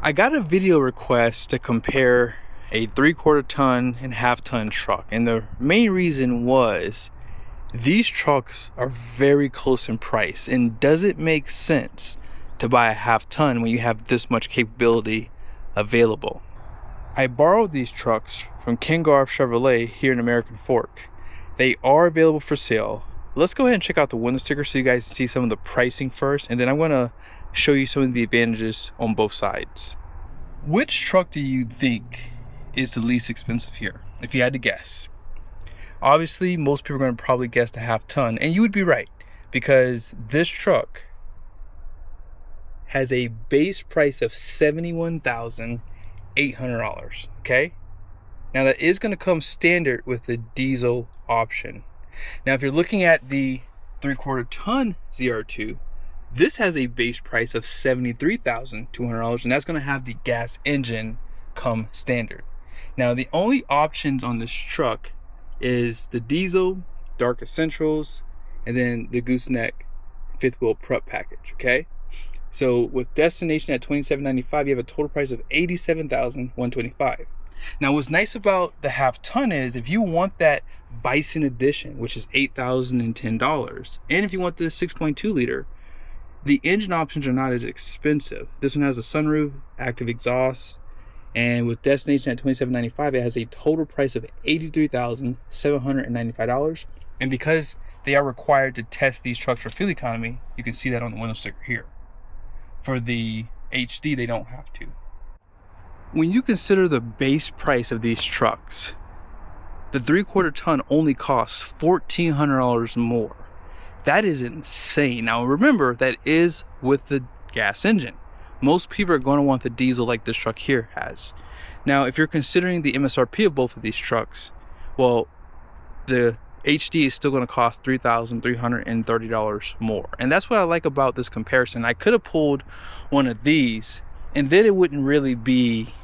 I got a video request to compare a 3/4 ton and half ton truck, and the main reason was these trucks are very close in price, and does it make sense to buy a half ton when you have this much capability available? I borrowed these trucks from Garff Chevrolet here in American Fork. They are available for sale. Let's go ahead and check out the window sticker so you guys see some of the pricing first, and then I'm going to show you some of the advantages on both sides. Which truck do you think is the least expensive here, if you had to guess? Obviously, most people are going to probably guess the half ton, and you would be right, because this truck has a base price of $71,800, okay? Now that is going to come standard with the diesel option. Now if you're looking at the 3/4 ton ZR2, this has a base price of $73,200, and that's going to have the gas engine come standard. Now the only options on this truck is the diesel, dark essentials, and then the Gooseneck fifth wheel prep package, okay? So with destination at $27,995, you have a total price of $87,125. Now what's nice about the half ton is if you want that Bison edition, which is $8,010, and if you want the 6.2 liter, the engine options are not as expensive. This one has a sunroof, active exhaust, and with destination at $27,995, it has a total price of $83,795. And because they are required to test these trucks for fuel economy, you can see that on the window sticker here. For the HD, they don't have to. When you consider the base price of these trucks, the 3/4 ton only costs $1,400 more. That is insane. Now remember, that is with the gas engine. Most people are going to want the diesel like this truck here has. Now if you're considering the MSRP of both of these trucks, well, the HD is still going to cost $3,330 more. And that's what I like about this comparison. I could have pulled one of these and then it wouldn't really be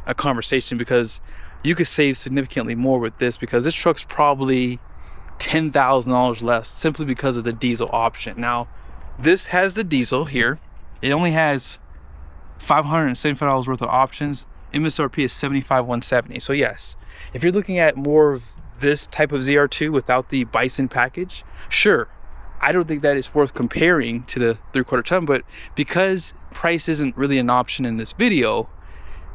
a conversation, because you could save significantly more with this, because this truck's probably $10,000 less simply because of the diesel option. Now this has the diesel here. It only has $575 worth of options. MSRP is $75,170. So yes, if you're looking at more of this type of ZR2 without the Bison package, sure, I don't think that it's worth comparing to the 3/4 ton, but because price isn't really an option in this video,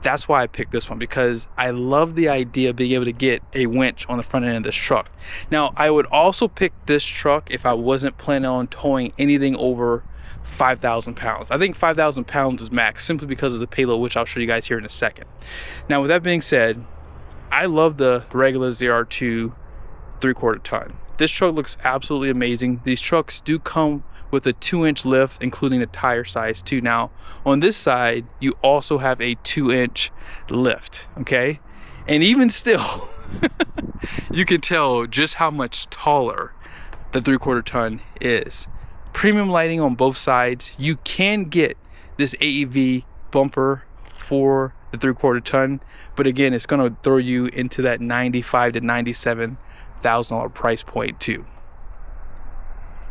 that's why I picked this one, because I love the idea of being able to get a winch on the front end of this truck. Now, I would also pick this truck if I wasn't planning on towing anything over 5,000 pounds. I think 5,000 pounds is max, simply because of the payload, which I'll show you guys here in a second. Now, with that being said, I love the regular ZR2 3/4 ton. This truck looks absolutely amazing. These trucks do come with a 2-inch lift, including the tire size too. Now, on this side, you also have a 2-inch lift, okay? And even still, you can tell just how much taller the 3/4 ton is. Premium lighting on both sides. You can get this AEV bumper for the 3/4 ton, but again, it's gonna throw you into that $95,000 to $97,000 price point too.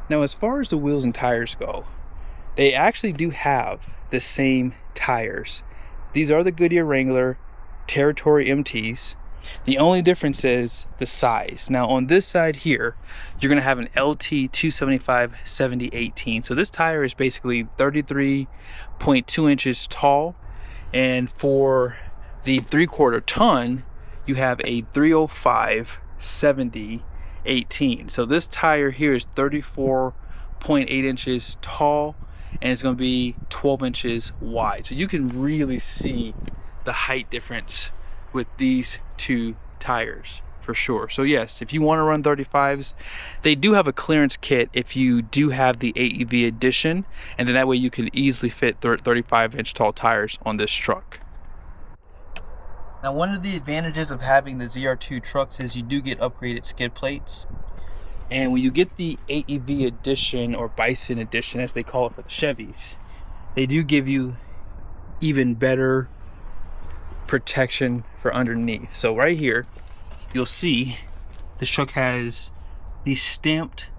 Now, as far as the wheels and tires go, they actually do have the same tires. These are the Goodyear Wrangler Territory MTs. The only difference is the size. Now on this side here, you're gonna have an LT 275/70/18. So this tire is basically 33.2 inches tall. And for the 3/4 ton, you have a 305/70/18. So this tire here is 34.8 inches tall, and it's going to be 12 inches wide. So you can really see the height difference with these two tires for sure. So yes, if you want to run 35s, they do have a clearance kit if you do have the AEV edition, and then that way you can easily fit 35-inch tall tires on this truck. Now, one of the advantages of having the ZR2 trucks is you do get upgraded skid plates. And when you get the AEV edition, or Bison edition as they call it for the Chevys, they do give you even better protection for underneath. So right here, you'll see this truck has these stamped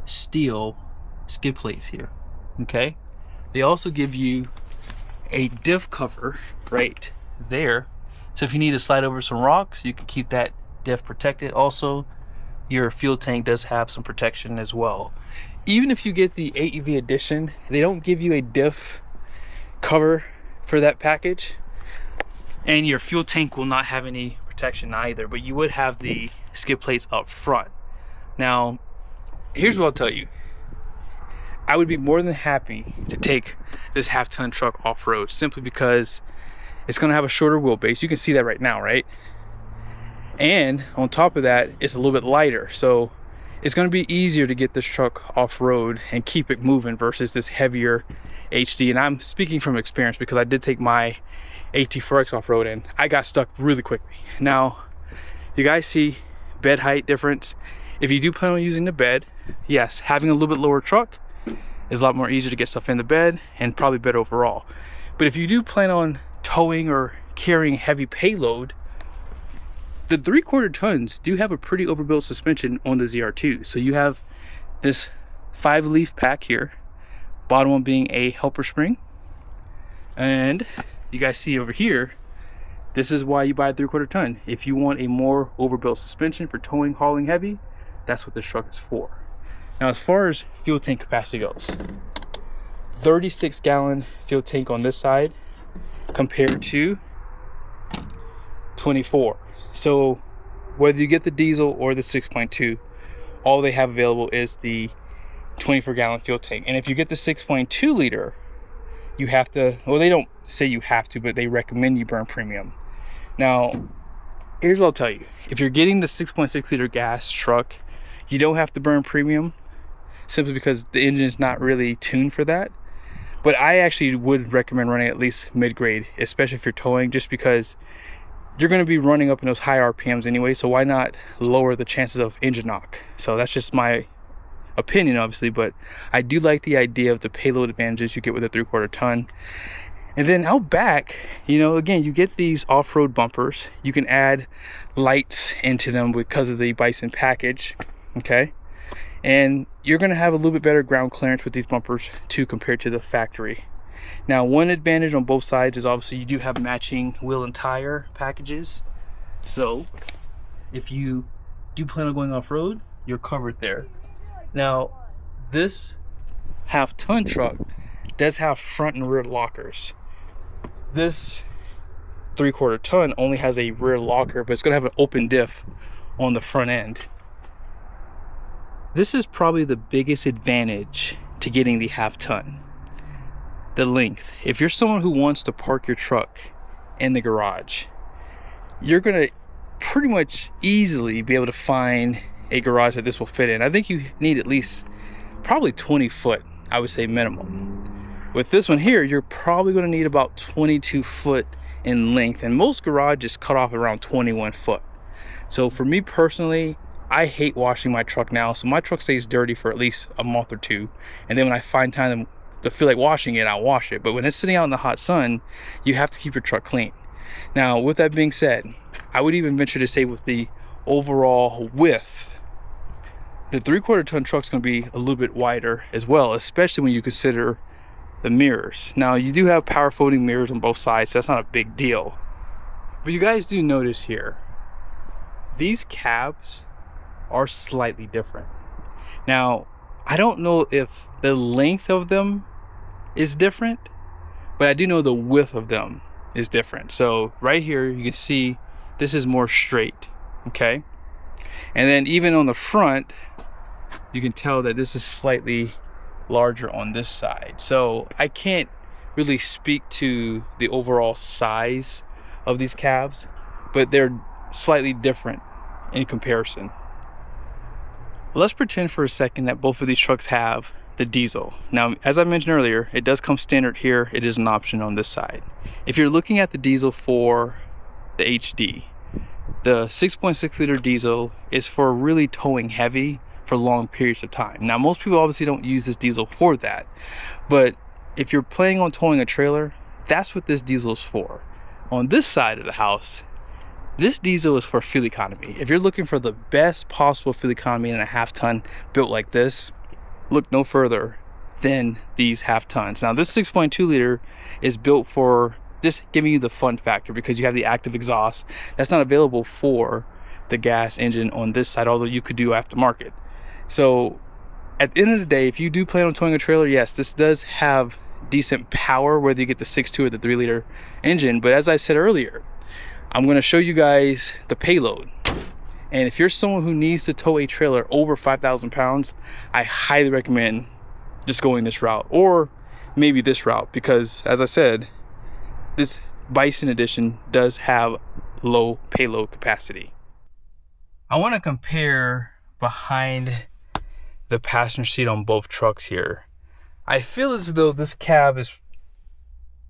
steel skid plates here, okay? They also give you a diff cover right there. So if you need to slide over some rocks, you can keep that diff protected. Also, your fuel tank does have some protection as well. Even if you get the AEV edition, they don't give you a diff cover for that package, and your fuel tank will not have any protection either, but you would have the skid plates up front. Now, here's what I'll tell you. I would be more than happy to take this half-ton truck off-road simply because it's going to have a shorter wheelbase. You can see that right now, right? And on top of that, it's a little bit lighter, so it's going to be easier to get this truck off-road and keep it moving versus this heavier HD. And I'm speaking from experience because I did take my AT4X off-road and I got stuck really quickly. Now, you guys see bed height difference. If you do plan on using the bed, yes, having a little bit lower truck is a lot more easier to get stuff in the bed and probably better overall. But if you do plan on towing or carrying heavy payload, the 3/4 tons do have a pretty overbuilt suspension on the ZR2. So you have this 5-leaf pack here, bottom one being a helper spring. And you guys see over here, this is why you buy a 3/4 ton. If you want a more overbuilt suspension for towing, hauling heavy, that's what this truck is for. Now, as far as fuel tank capacity goes, 36-gallon fuel tank on this side compared to 24. So whether you get the diesel or the 6.2, all they have available is the 24-gallon fuel tank. And if you get the 6.2 liter, you have to, well, they don't say you have to, but they recommend you burn premium. Now, here's what I'll tell you. If you're getting the 6.6 liter gas truck, you don't have to burn premium simply because the engine is not really tuned for that. But I actually would recommend running at least mid-grade, especially if you're towing, just because you're going to be running up in those high RPMs anyway, so why not lower the chances of engine knock? So that's just my opinion, obviously, but I do like the idea of the payload advantages you get with a 3/4 ton. And then out back, you know, again, you get these off-road bumpers. You can add lights into them because of the Bison package, okay? And you're going to have a little bit better ground clearance with these bumpers too compared to the factory. Now, one advantage on both sides is obviously you do have matching wheel and tire packages. So if you do plan on going off-road, you're covered there. Now, this half-ton truck does have front and rear lockers. This 3/4 ton only has a rear locker, but it's going to have an open diff on the front end. This is probably the biggest advantage to getting the half-ton. The length. If you're someone who wants to park your truck in the garage, you're gonna pretty much easily be able to find a garage that this will fit in. I think you need at least probably 20 foot, I would say minimum. With this one here, you're probably gonna need about 22 foot in length, and most garages cut off around 21 foot. So for me personally, I hate washing my truck now, so my truck stays dirty for at least a month or two, and then when I find time to feel like washing it, I'll wash it. But when it's sitting out in the hot sun, you have to keep your truck clean. Now, with that being said, I would even venture to say with the overall width, the 3/4 ton truck's going to be a little bit wider as well, especially when you consider the mirrors. Now, you do have power folding mirrors on both sides, so that's not a big deal. But you guys do notice here, these cabs are slightly different. Now, I don't know if the length of them is different, but I do know the width of them is different. So right here, you can see this is more straight, okay? And then even on the front, you can tell that this is slightly larger on this side. So I can't really speak to the overall size of these cabs, but they're slightly different in comparison. Let's pretend for a second that both of these trucks have the diesel. Now, as I mentioned earlier, it does come standard here. It is an option on this side. If you're looking at the diesel for the HD, the 6.6 liter diesel is for really towing heavy for long periods of time. Now, most people obviously don't use this diesel for that, but if you're planning on towing a trailer, that's what this diesel is for. On this side of the house, this diesel is for fuel economy. If you're looking for the best possible fuel economy in a half ton built like this, look no further than these half tons. Now this 6.2 liter is built for just giving you the fun factor because you have the active exhaust that's not available for the gas engine on this side, although you could do aftermarket. So at the end of the day, if you do plan on towing a trailer, yes, this does have decent power, whether you get the 6.2 or the 3 liter engine. But as I said earlier, I'm going to show you guys the payload. And if you're someone who needs to tow a trailer over 5,000 pounds, I highly recommend just going this route, or maybe this route, because as I said, this Bison edition does have low payload capacity. I want to compare behind the passenger seat on both trucks here. I feel as though this cab is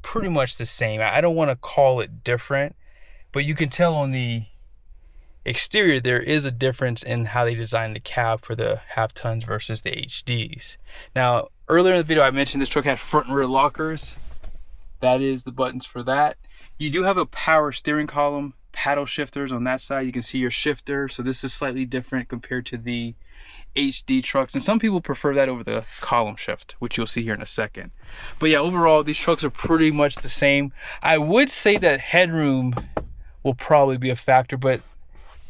pretty much the same. I don't want to call it different, but you can tell on the exterior there is a difference in how they designed the cab for the half tons versus the HDs. Now, earlier in the video I mentioned this truck had front and rear lockers. That is the buttons for that. You do have a power steering column, paddle shifters on that side. You can see your shifter. So this is slightly different compared to the HD trucks, and some people prefer that over the column shift, which you'll see here in a second. But yeah, overall these trucks are pretty much the same. I would say that headroom will probably be a factor, but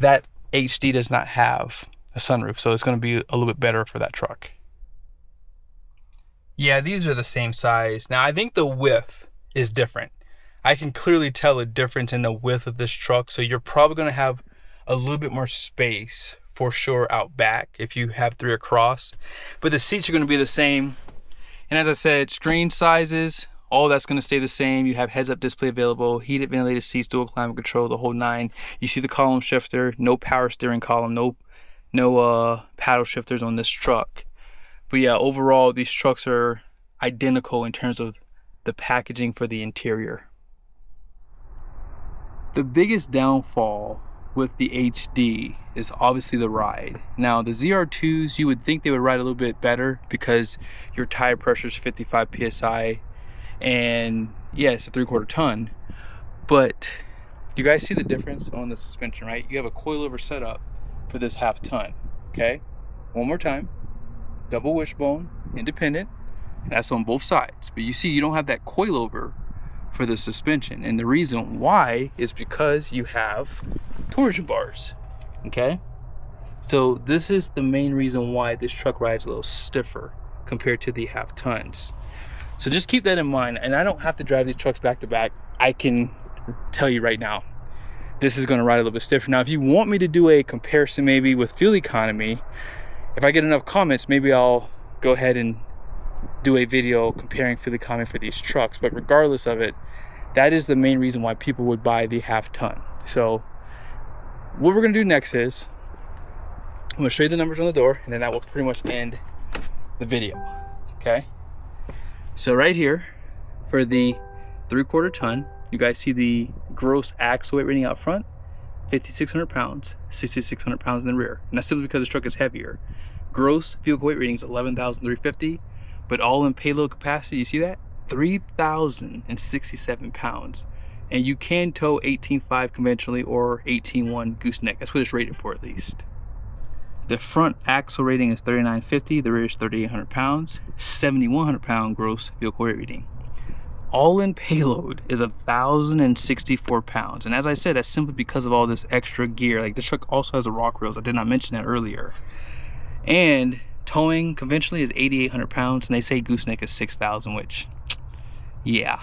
that HD does not have a sunroof, so it's going to be a little bit better for that truck. Yeah, these are the same size. Now I think the width is different. I can clearly tell a difference in the width of this truck, so you're probably going to have a little bit more space for sure out back if you have 3 across, but the seats are going to be the same. And as I said, screen sizes, all that's going to stay the same. You have heads-up display available, heated ventilated seats, dual climate control, the whole 9. You see the column shifter, no power steering column, no paddle shifters on this truck. But yeah, overall these trucks are identical in terms of the packaging for the interior. The biggest downfall with the HD is obviously the ride. Now the ZR2s, you would think they would ride a little bit better because your tire pressure is 55 psi, and yeah, it's a 3/4 ton. But you guys see the difference on the suspension, right? You have a coilover setup for this half ton. Okay, one more time, double wishbone, independent, and that's on both sides. But you see, you don't have that coilover for the suspension, and the reason why is because you have torsion bars. Okay, so this is the main reason why this truck rides a little stiffer compared to the half tons. So just keep that in mind, and I don't have to drive these trucks back to back. I can tell you right now, this is going to ride a little bit stiffer. Now if you want me to do a comparison maybe with fuel economy, if I get enough comments, maybe I'll go ahead and do a video comparing fuel economy for these trucks. But regardless of it, that is the main reason why people would buy the half ton. So what we're going to do next is I'm going to show you the numbers on the door, and then that will pretty much end the video. Okay, so right here for the 3/4 ton, you guys see the gross axle weight rating out front, 5,600 pounds, 6,600 pounds in the rear, and that's simply because this truck is heavier. Gross vehicle weight rating is 11,350, but all in payload capacity, you see that? 3,067 pounds. And you can tow 18.5 conventionally or 18.1 Gooseneck. That's what it's rated for, at least. The front axle rating is 3,950, the rear is 3,800 pounds, 7,100 pound gross vehicle weight rating. All in payload is 1,064 pounds. And as I said, that's simply because of all this extra gear. Like this truck also has a rock rails. I did not mention that earlier. And towing conventionally is 8,800 pounds, and they say Gooseneck is 6,000, which, yeah.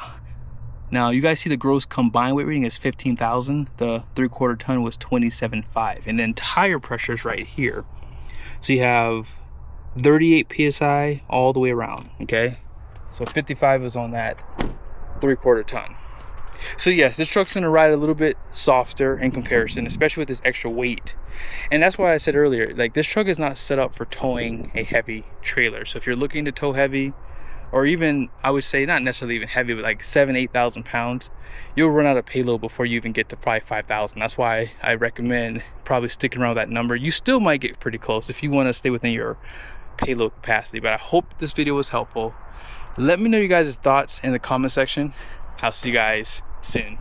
Now you guys see the gross combined weight rating is 15,000. The 3/4 ton was 27.5, and then tire pressure is right here. So you have 38 psi all the way around. Okay, so 55 is on that 3/4 ton. So yes, this truck's gonna ride a little bit softer in comparison, especially with this extra weight. And that's why I said earlier, like this truck is not set up for towing a heavy trailer. So if you're looking to tow heavy, or even, I would say not necessarily even heavy, but like 7,000-8,000 pounds, you'll run out of payload before you even get to probably 5,000. That's why I recommend probably sticking around that number. You still might get pretty close if you want to stay within your payload capacity. But I hope this video was helpful. Let me know you guys' thoughts in the comment section. I'll see you guys soon.